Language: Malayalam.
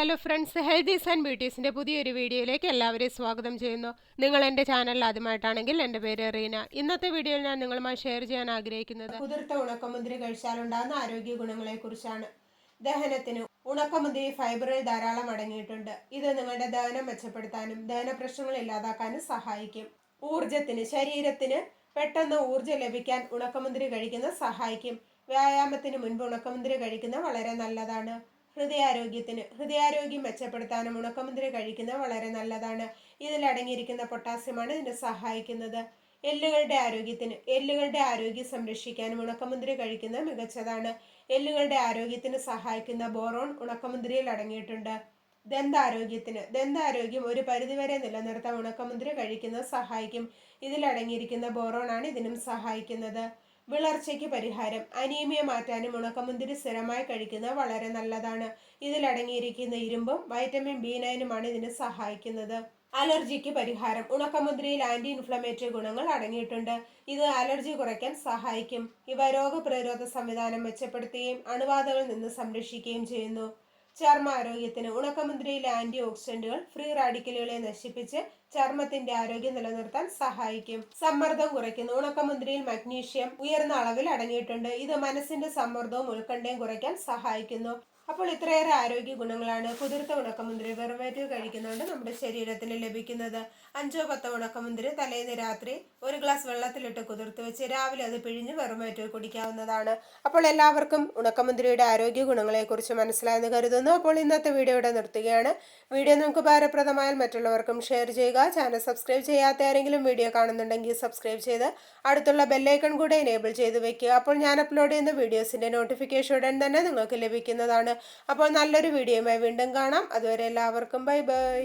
ഹലോ ഫ്രണ്ട്സ്, ഹെൽത്തീസ് ആൻഡ് ബ്യൂട്ടീസിൻ്റെ പുതിയൊരു വീഡിയോയിലേക്ക് എല്ലാവരെയും സ്വാഗതം ചെയ്യുന്നു. നിങ്ങൾ എൻ്റെ ചാനൽ ആദ്യമായിട്ടാണെങ്കിൽ എൻ്റെ പേര് റീന. ഇന്നത്തെ വീഡിയോയിൽ ഞാൻ നിങ്ങളുമായി ഷെയർ ചെയ്യാൻ ആഗ്രഹിക്കുന്നത് കുതിർത്ത ഉണക്കമുന്തിരി കഴിച്ചാലുണ്ടാകുന്ന ആരോഗ്യ ഗുണങ്ങളെക്കുറിച്ചാണ്. ദഹനത്തിന് ഉണക്കമുന്തിരി ഫൈബറിൽ ധാരാളം അടങ്ങിയിട്ടുണ്ട്. ഇത് നിങ്ങളുടെ ദഹനം മെച്ചപ്പെടുത്താനും ദഹന പ്രശ്നങ്ങൾ ഇല്ലാതാക്കാനും സഹായിക്കും. ഊർജത്തിന് ശരീരത്തിന് പെട്ടെന്ന് ഊർജ്ജം ലഭിക്കാൻ ഉണക്കമുന്തിരി കഴിക്കുന്നത് സഹായിക്കും. വ്യായാമത്തിന് മുൻപ് ഉണക്കമുന്തിരി കഴിക്കുന്നത് വളരെ നല്ലതാണ്. ഹൃദയാരോഗ്യം മെച്ചപ്പെടുത്താനും ഉണക്കമുന്തിരി കഴിക്കുന്നത് വളരെ നല്ലതാണ്. ഇതിൽ അടങ്ങിയിരിക്കുന്ന പൊട്ടാസ്യമാണ് ഇതിനെ സഹായിക്കുന്നത്. എല്ലുകളുടെ ആരോഗ്യം സംരക്ഷിക്കാനും ഉണക്കമുന്തിരി കഴിക്കുന്നത് മികച്ചതാണ്. എല്ലുകളുടെ ആരോഗ്യത്തിന് സഹായിക്കുന്ന ബോറോൺ ഉണക്കമുന്തിരിയിൽ അടങ്ങിയിട്ടുണ്ട്. ദന്താരോഗ്യം ഒരു പരിധിവരെ നിലനിർത്താൻ ഉണക്കമുന്തിരി കഴിക്കുന്നത് സഹായിക്കും. ഇതിൽ അടങ്ങിയിരിക്കുന്ന ബോറോൺ ആണ് ഇതിനും സഹായിക്കുന്നത്. വിളർച്ചയ്ക്ക് പരിഹാരം. അനീമിയ മാറ്റാനും ഉണക്കമുന്തിരി സ്ഥിരമായി കഴിക്കുന്നത് വളരെ നല്ലതാണ്. ഇതിൽ അടങ്ങിയിരിക്കുന്ന ഇരുമ്പും വൈറ്റമിൻ B9 ഇതിന് സഹായിക്കുന്നത്. അലർജിക്ക് പരിഹാരം. ഉണക്കമുന്തിരിയിൽ ആന്റി ഇൻഫ്ലമേറ്ററി ഗുണങ്ങൾ അടങ്ങിയിട്ടുണ്ട്. ഇത് അലർജി കുറയ്ക്കാൻ സഹായിക്കും. ഇവ രോഗപ്രതിരോധ സംവിധാനം മെച്ചപ്പെടുത്തുകയും അണുബാധകളിൽ നിന്ന് സംരക്ഷിക്കുകയും ചെയ്യുന്നു. ചർമ്മ ആരോഗ്യത്തിന് ഉണക്കമുന്തിരിയിലെ ആന്റി ഓക്സിഡന്റുകൾ ഫ്രീ റാഡിക്കലുകളെ നശിപ്പിച്ച് ചർമ്മത്തിന്റെ ആരോഗ്യം നിലനിർത്താൻ സഹായിക്കും. സമ്മർദ്ദം കുറയ്ക്കുന്നു. ഉണക്കമുന്തിരിയിൽ മഗ്നീഷ്യം ഉയർന്ന അളവിൽ അടങ്ങിയിട്ടുണ്ട്. ഇത് മനസ്സിന്റെ സമ്മർദ്ദവും ഉത്കണ്ഠയും കുറയ്ക്കാൻ സഹായിക്കുന്നു. അപ്പോൾ ഇത്രയേറെ ആരോഗ്യ ഗുണങ്ങളാണ് കുതിർത്ത ഉണക്കമുന്തിരി വെറും വയറ്റിൽ കഴിക്കുന്നതുകൊണ്ട് നമ്മുടെ ശരീരത്തിന് ലഭിക്കുന്നത്. 5-10 ഉണക്കമുന്തിരി തലേന്ന് രാത്രി ഒരു ഗ്ലാസ് വെള്ളത്തിലിട്ട് കുതിർത്ത് വെച്ച് രാവിലെ അത് പിഴിഞ്ഞ് വെറും വയറ്റിൽ കുടിക്കാവുന്നതാണ്. അപ്പോൾ എല്ലാവർക്കും ഉണക്കമുന്തിരിയുടെ ആരോഗ്യ ഗുണങ്ങളെക്കുറിച്ച് മനസ്സിലായെന്ന് കരുതുന്നു. അപ്പോൾ ഇന്നത്തെ വീഡിയോ ഇവിടെ നിർത്തുകയാണ്. വീഡിയോ നിങ്ങൾക്ക് ഉപകാരപ്രദമായാൽ മറ്റുള്ളവർക്കും ഷെയർ ചെയ്യുക. ചാനൽ സബ്സ്ക്രൈബ് ചെയ്യാത്ത ആരെങ്കിലും വീഡിയോ കാണുന്നുണ്ടെങ്കിൽ സബ്സ്ക്രൈബ് ചെയ്ത് അടുത്തുള്ള ബെല്ലൈക്കൺ കൂടെ എനേബിൾ ചെയ്ത് വെക്കുക. അപ്പോൾ ഞാൻ അപ്ലോഡ് ചെയ്യുന്ന വീഡിയോസിൻ്റെ നോട്ടിഫിക്കേഷൻ ഉടൻ തന്നെ നിങ്ങൾക്ക് ലഭിക്കുന്നതാണ്. അപ്പോൾ നല്ലൊരു വീഡിയോയുമായി വീണ്ടും കാണാം. അതുവരെ എല്ലാവർക്കും ബൈ ബൈ.